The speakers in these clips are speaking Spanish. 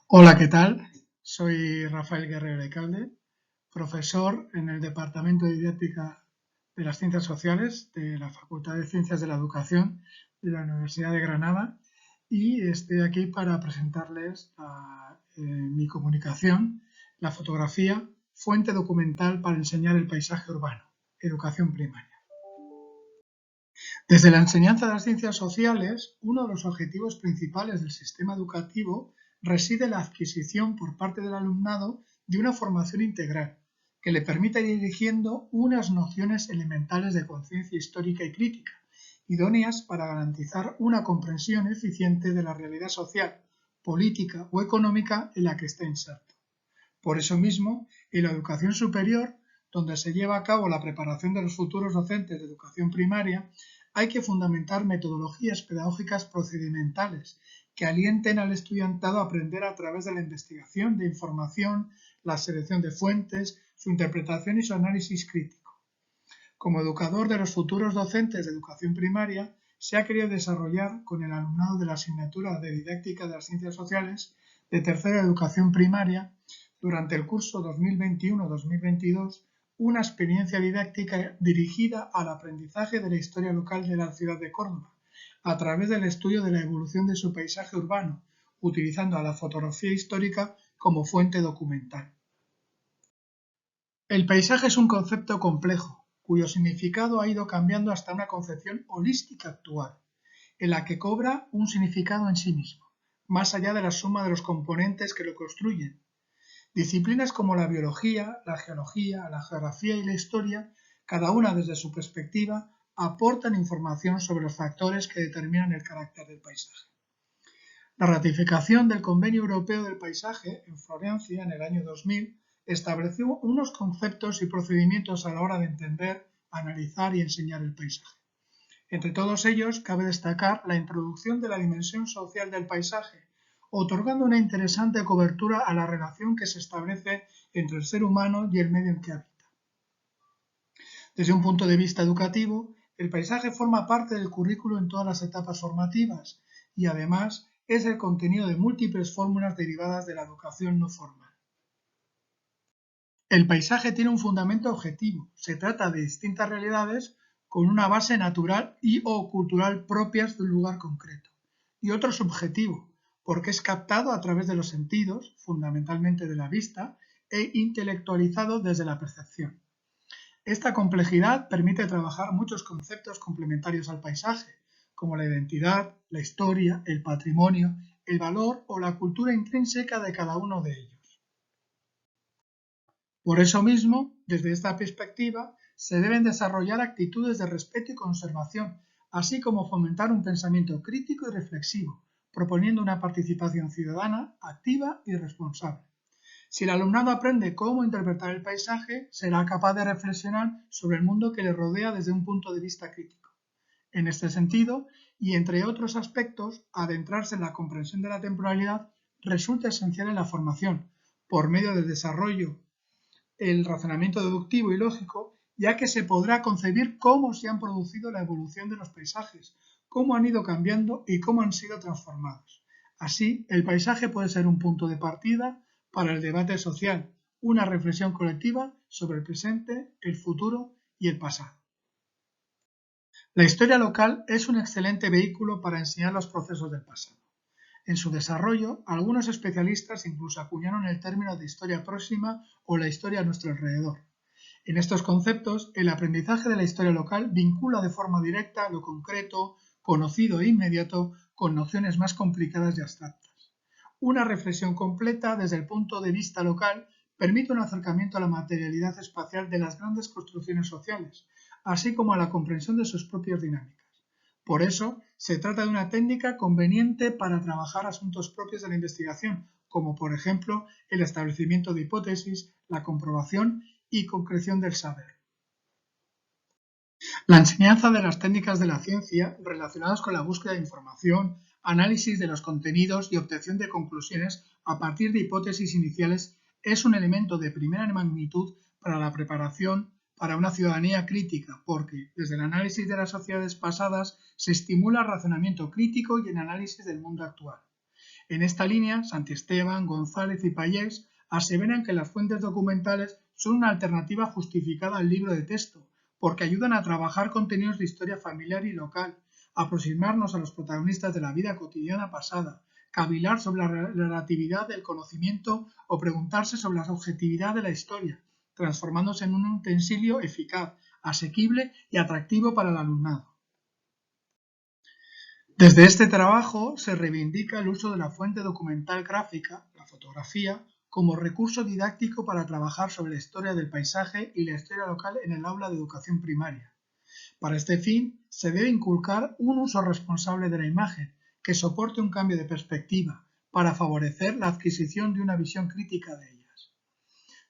Hola, ¿qué tal? Soy Rafael Guerrero de Calde, profesor en el Departamento de Didáctica de las Ciencias Sociales de la Facultad de Ciencias de la Educación de la Universidad de Granada y estoy aquí para presentarles mi comunicación, la fotografía, fuente documental para enseñar el paisaje urbano, educación primaria. Desde la enseñanza de las ciencias sociales, uno de los objetivos principales del sistema educativo reside en la adquisición por parte del alumnado de una formación integral que le permita ir dirigiendo unas nociones elementales de conciencia histórica y crítica, idóneas para garantizar una comprensión eficiente de la realidad social, política o económica en la que está inserto. Por eso mismo, en la educación superior, donde se lleva a cabo la preparación de los futuros docentes de educación primaria, hay que fundamentar metodologías pedagógicas procedimentales que alienten al estudiantado a aprender a través de la investigación de información, la selección de fuentes, su interpretación y su análisis crítico. Como educador de los futuros docentes de educación primaria, se ha querido desarrollar con el alumnado de la asignatura de Didáctica de las Ciencias Sociales de tercera educación primaria durante el curso 2021-2022 una experiencia didáctica dirigida al aprendizaje de la historia local de la ciudad de Córdoba, a través del estudio de la evolución de su paisaje urbano, utilizando a la fotografía histórica como fuente documental. El paisaje es un concepto complejo, cuyo significado ha ido cambiando hasta una concepción holística actual, en la que cobra un significado en sí mismo, más allá de la suma de los componentes que lo construyen. Disciplinas como la biología, la geología, la geografía y la historia, cada una desde su perspectiva, aportan información sobre los factores que determinan el carácter del paisaje. La ratificación del Convenio Europeo del Paisaje en Florencia en el año 2000 estableció unos conceptos y procedimientos a la hora de entender, analizar y enseñar el paisaje. Entre todos ellos, cabe destacar la introducción de la dimensión social del paisaje, otorgando una interesante cobertura a la relación que se establece entre el ser humano y el medio en que habita. Desde un punto de vista educativo, el paisaje forma parte del currículo en todas las etapas formativas y además es el contenido de múltiples fórmulas derivadas de la educación no formal. El paisaje tiene un fundamento objetivo, se trata de distintas realidades con una base natural y o cultural propias de un lugar concreto, y otro subjetivo, porque es captado a través de los sentidos, fundamentalmente de la vista, e intelectualizado desde la percepción. Esta complejidad permite trabajar muchos conceptos complementarios al paisaje, como la identidad, la historia, el patrimonio, el valor o la cultura intrínseca de cada uno de ellos. Por eso mismo, desde esta perspectiva, se deben desarrollar actitudes de respeto y conservación, así como fomentar un pensamiento crítico y reflexivo, proponiendo una participación ciudadana activa y responsable. Si el alumnado aprende cómo interpretar el paisaje, será capaz de reflexionar sobre el mundo que le rodea desde un punto de vista crítico. En este sentido, y entre otros aspectos, adentrarse en la comprensión de la temporalidad resulta esencial en la formación, por medio del desarrollo el razonamiento deductivo y lógico, ya que se podrá concebir cómo se han producido la evolución de los paisajes, cómo han ido cambiando y cómo han sido transformados. Así, el paisaje puede ser un punto de partida para el debate social, una reflexión colectiva sobre el presente, el futuro y el pasado. La historia local es un excelente vehículo para enseñar los procesos del pasado. En su desarrollo, algunos especialistas incluso acuñaron el término de historia próxima o la historia a nuestro alrededor. En estos conceptos, el aprendizaje de la historia local vincula de forma directa lo concreto, conocido e inmediato con nociones más complicadas y abstractas. Una reflexión completa desde el punto de vista local permite un acercamiento a la materialidad espacial de las grandes construcciones sociales, así como a la comprensión de sus propias dinámicas. Por eso, se trata de una técnica conveniente para trabajar asuntos propios de la investigación, como por ejemplo el establecimiento de hipótesis, la comprobación y concreción del saber. La enseñanza de las técnicas de la ciencia relacionadas con la búsqueda de información, análisis de los contenidos y obtención de conclusiones a partir de hipótesis iniciales es un elemento de primera magnitud para la preparación para una ciudadanía crítica, porque desde el análisis de las sociedades pasadas se estimula el razonamiento crítico y el análisis del mundo actual. En esta línea, Santisteban, González y Pallés aseveran que las fuentes documentales son una alternativa justificada al libro de texto, porque ayudan a trabajar contenidos de historia familiar y local, aproximarnos a los protagonistas de la vida cotidiana pasada, cavilar sobre la relatividad del conocimiento o preguntarse sobre la objetividad de la historia, transformándose en un utensilio eficaz, asequible y atractivo para el alumnado. Desde este trabajo se reivindica el uso de la fuente documental gráfica, la fotografía, como recurso didáctico para trabajar sobre la historia del paisaje y la historia local en el aula de educación primaria. Para este fin, se debe inculcar un uso responsable de la imagen, que soporte un cambio de perspectiva, para favorecer la adquisición de una visión crítica de ellas.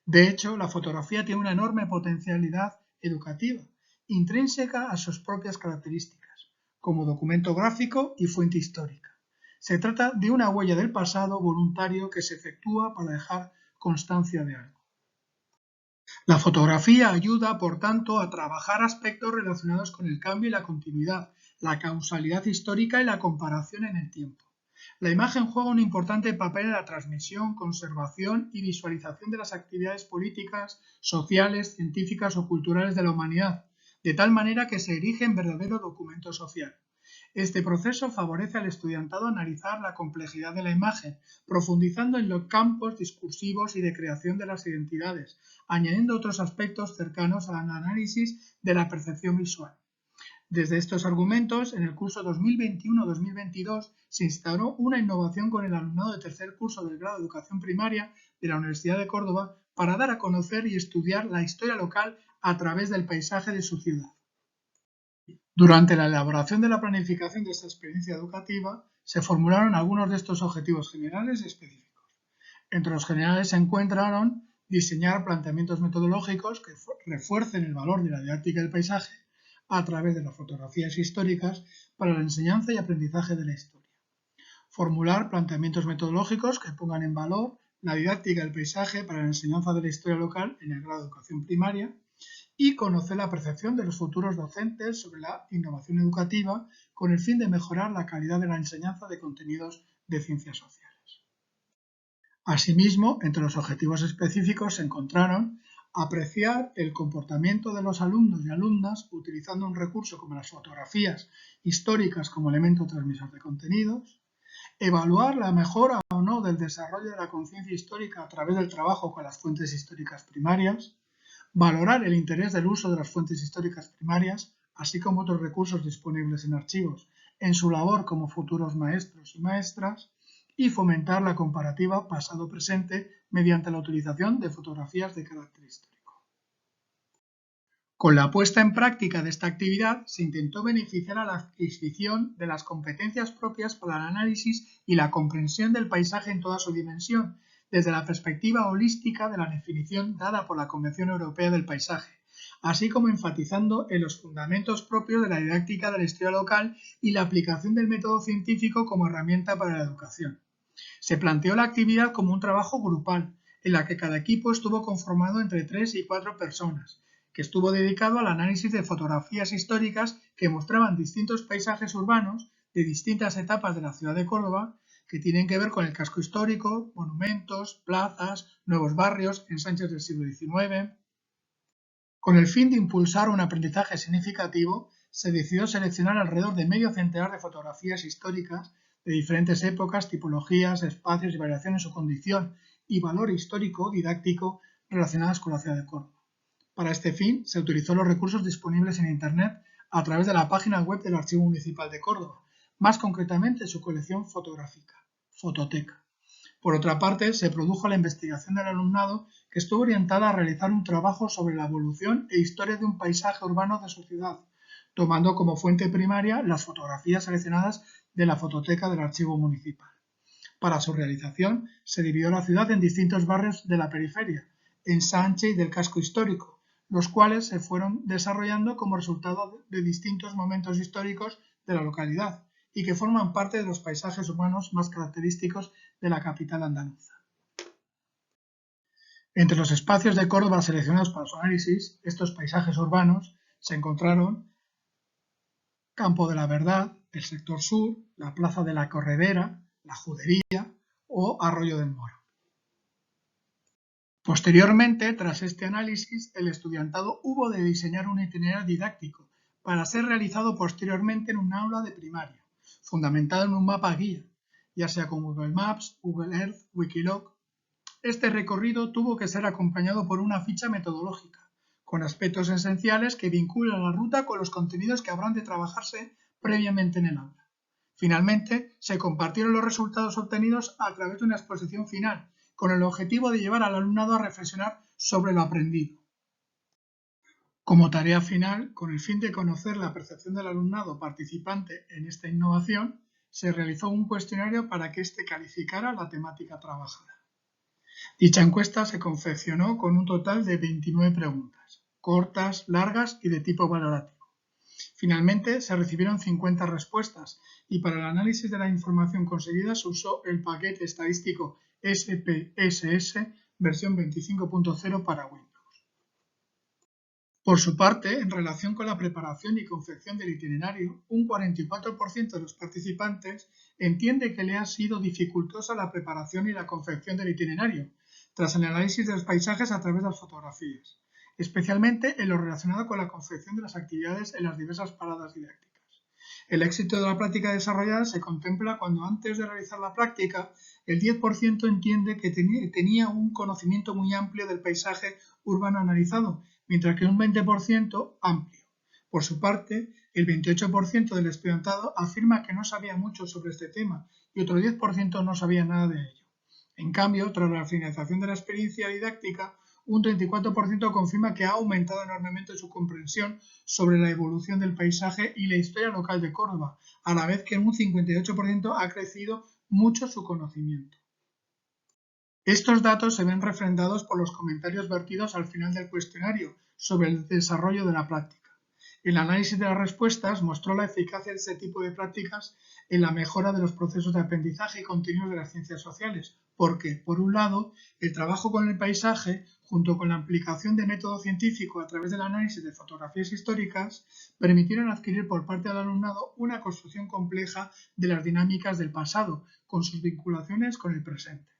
De hecho, la fotografía tiene una enorme potencialidad educativa, intrínseca a sus propias características, como documento gráfico y fuente histórica. Se trata de una huella del pasado voluntario que se efectúa para dejar constancia de algo. La fotografía ayuda, por tanto, a trabajar aspectos relacionados con el cambio y la continuidad, la causalidad histórica y la comparación en el tiempo. La imagen juega un importante papel en la transmisión, conservación y visualización de las actividades políticas, sociales, científicas o culturales de la humanidad, de tal manera que se erige en verdadero documento social. Este proceso favorece al estudiantado analizar la complejidad de la imagen, profundizando en los campos discursivos y de creación de las identidades, añadiendo otros aspectos cercanos al análisis de la percepción visual. Desde estos argumentos, en el curso 2021-2022 se instauró una innovación con el alumnado de tercer curso del grado de Educación Primaria de la Universidad de Córdoba para dar a conocer y estudiar la historia local a través del paisaje de su ciudad. Durante la elaboración de la planificación de esta experiencia educativa, se formularon algunos de estos objetivos generales y específicos. Entre los generales se encontraron diseñar planteamientos metodológicos que refuercen el valor de la didáctica del paisaje a través de las fotografías históricas para la enseñanza y aprendizaje de la historia. Formular planteamientos metodológicos que pongan en valor la didáctica del paisaje para la enseñanza de la historia local en el grado de educación primaria y conocer la percepción de los futuros docentes sobre la innovación educativa con el fin de mejorar la calidad de la enseñanza de contenidos de ciencias sociales. Asimismo, entre los objetivos específicos se encontraron apreciar el comportamiento de los alumnos y alumnas utilizando un recurso como las fotografías históricas como elemento transmisor de contenidos, evaluar la mejora o no del desarrollo de la conciencia histórica a través del trabajo con las fuentes históricas primarias, valorar el interés del uso de las fuentes históricas primarias, así como otros recursos disponibles en archivos, en su labor como futuros maestros y maestras, y fomentar la comparativa pasado-presente mediante la utilización de fotografías de carácter histórico. Con la puesta en práctica de esta actividad se intentó beneficiar a la adquisición de las competencias propias para el análisis y la comprensión del paisaje en toda su dimensión, desde la perspectiva holística de la definición dada por la Convención Europea del Paisaje, así como enfatizando en los fundamentos propios de la didáctica de la historia local y la aplicación del método científico como herramienta para la educación. Se planteó la actividad como un trabajo grupal, en la que cada equipo estuvo conformado entre 3 y 4 personas, que estuvo dedicado al análisis de fotografías históricas que mostraban distintos paisajes urbanos de distintas etapas de la ciudad de Córdoba, que tienen que ver con el casco histórico, monumentos, plazas, nuevos barrios, ensanches del siglo XIX. Con el fin de impulsar un aprendizaje significativo, se decidió seleccionar alrededor de medio centenar de fotografías históricas de diferentes épocas, tipologías, espacios y variaciones en su condición y valor histórico didáctico relacionadas con la ciudad de Córdoba. Para este fin, se utilizó los recursos disponibles en Internet a través de la página web del Archivo Municipal de Córdoba, más concretamente su colección fotográfica, Fototeca. Por otra parte, se produjo la investigación del alumnado que estuvo orientada a realizar un trabajo sobre la evolución e historia de un paisaje urbano de su ciudad, tomando como fuente primaria las fotografías seleccionadas de la fototeca del Archivo Municipal. Para su realización, se dividió la ciudad en distintos barrios de la periferia, ensanche y del casco histórico, los cuales se fueron desarrollando como resultado de distintos momentos históricos de la localidad y que forman parte de los paisajes urbanos más característicos de la capital andaluza. Entre los espacios de Córdoba seleccionados para su análisis, estos paisajes urbanos se encontraron Campo de la Verdad, el sector sur, la Plaza de la Corredera, La Judería o Arroyo del Moro. Posteriormente, tras este análisis, el estudiantado hubo de diseñar un itinerario didáctico para ser realizado posteriormente en un aula de primaria, fundamentado en un mapa guía, ya sea con Google Maps, Google Earth, Wikiloc. Este recorrido tuvo que ser acompañado por una ficha metodológica, con aspectos esenciales que vinculan la ruta con los contenidos que habrán de trabajarse previamente en el aula. Finalmente, se compartieron los resultados obtenidos a través de una exposición final, con el objetivo de llevar al alumnado a reflexionar sobre lo aprendido. Como tarea final, con el fin de conocer la percepción del alumnado participante en esta innovación, se realizó un cuestionario para que éste calificara la temática trabajada. Dicha encuesta se confeccionó con un total de 29 preguntas, cortas, largas y de tipo valorativo. Finalmente, se recibieron 50 respuestas y para el análisis de la información conseguida se usó el paquete estadístico SPSS versión 25.0 para Windows. Por su parte, en relación con la preparación y confección del itinerario, un 44% de los participantes entiende que le ha sido dificultosa la preparación y la confección del itinerario, tras el análisis de los paisajes a través de las fotografías, especialmente en lo relacionado con la confección de las actividades en las diversas paradas didácticas. El éxito de la práctica desarrollada se contempla cuando antes de realizar la práctica, el 10% entiende que tenía un conocimiento muy amplio del paisaje urbano analizado, mientras que un 20% amplio. Por su parte, el 28% del estudiantado afirma que no sabía mucho sobre este tema y otro 10% no sabía nada de ello. En cambio, tras la finalización de la experiencia didáctica, un 34% confirma que ha aumentado enormemente su comprensión sobre la evolución del paisaje y la historia local de Córdoba, a la vez que un 58% ha crecido mucho su conocimiento. Estos datos se ven refrendados por los comentarios vertidos al final del cuestionario sobre el desarrollo de la práctica. El análisis de las respuestas mostró la eficacia de este tipo de prácticas en la mejora de los procesos de aprendizaje y contenidos de las ciencias sociales, porque, por un lado, el trabajo con el paisaje, junto con la aplicación de método científico a través del análisis de fotografías históricas, permitieron adquirir por parte del alumnado una construcción compleja de las dinámicas del pasado, con sus vinculaciones con el presente.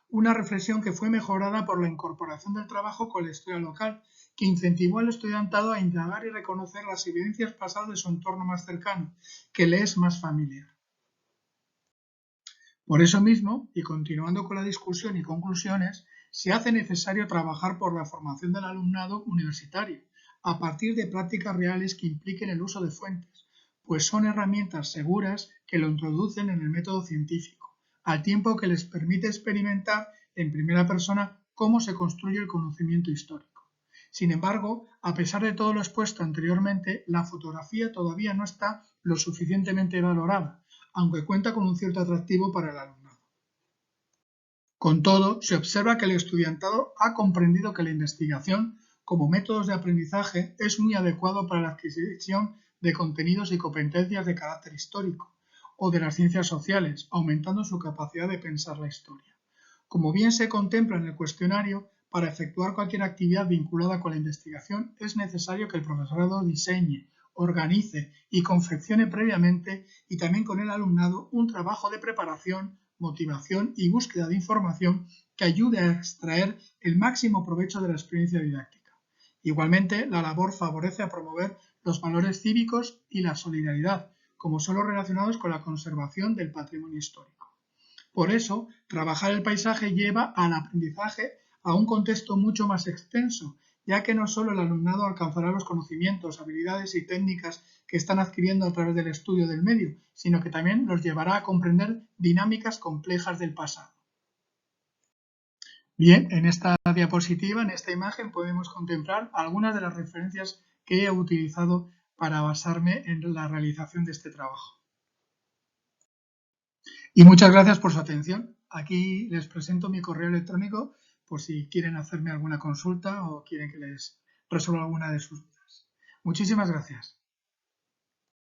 Una reflexión que fue mejorada por la incorporación del trabajo con la historia local, que incentivó al estudiantado a indagar y reconocer las evidencias pasadas de su entorno más cercano, que le es más familiar. Por eso mismo, y continuando con la discusión y conclusiones, se hace necesario trabajar por la formación del alumnado universitario, a partir de prácticas reales que impliquen el uso de fuentes, pues son herramientas seguras que lo introducen en el método científico, al tiempo que les permite experimentar en primera persona cómo se construye el conocimiento histórico. Sin embargo, a pesar de todo lo expuesto anteriormente, la fotografía todavía no está lo suficientemente valorada, aunque cuenta con un cierto atractivo para el alumnado. Con todo, se observa que el estudiantado ha comprendido que la investigación, como métodos de aprendizaje, es muy adecuado para la adquisición de contenidos y competencias de carácter histórico, o de las ciencias sociales, aumentando su capacidad de pensar la historia. Como bien se contempla en el cuestionario, para efectuar cualquier actividad vinculada con la investigación es necesario que el profesorado diseñe, organice y confeccione previamente y también con el alumnado un trabajo de preparación, motivación y búsqueda de información que ayude a extraer el máximo provecho de la experiencia didáctica. Igualmente, la labor favorece a promover los valores cívicos y la solidaridad, como son los relacionados con la conservación del patrimonio histórico. Por eso, trabajar el paisaje lleva al aprendizaje a un contexto mucho más extenso, ya que no solo el alumnado alcanzará los conocimientos, habilidades y técnicas que están adquiriendo a través del estudio del medio, sino que también los llevará a comprender dinámicas complejas del pasado. Bien, en esta diapositiva, en esta imagen, podemos contemplar algunas de las referencias que he utilizado para basarme en la realización de este trabajo. Y muchas gracias por su atención. Aquí les presento mi correo electrónico por si quieren hacerme alguna consulta o quieren que les resuelva alguna de sus dudas. Muchísimas gracias.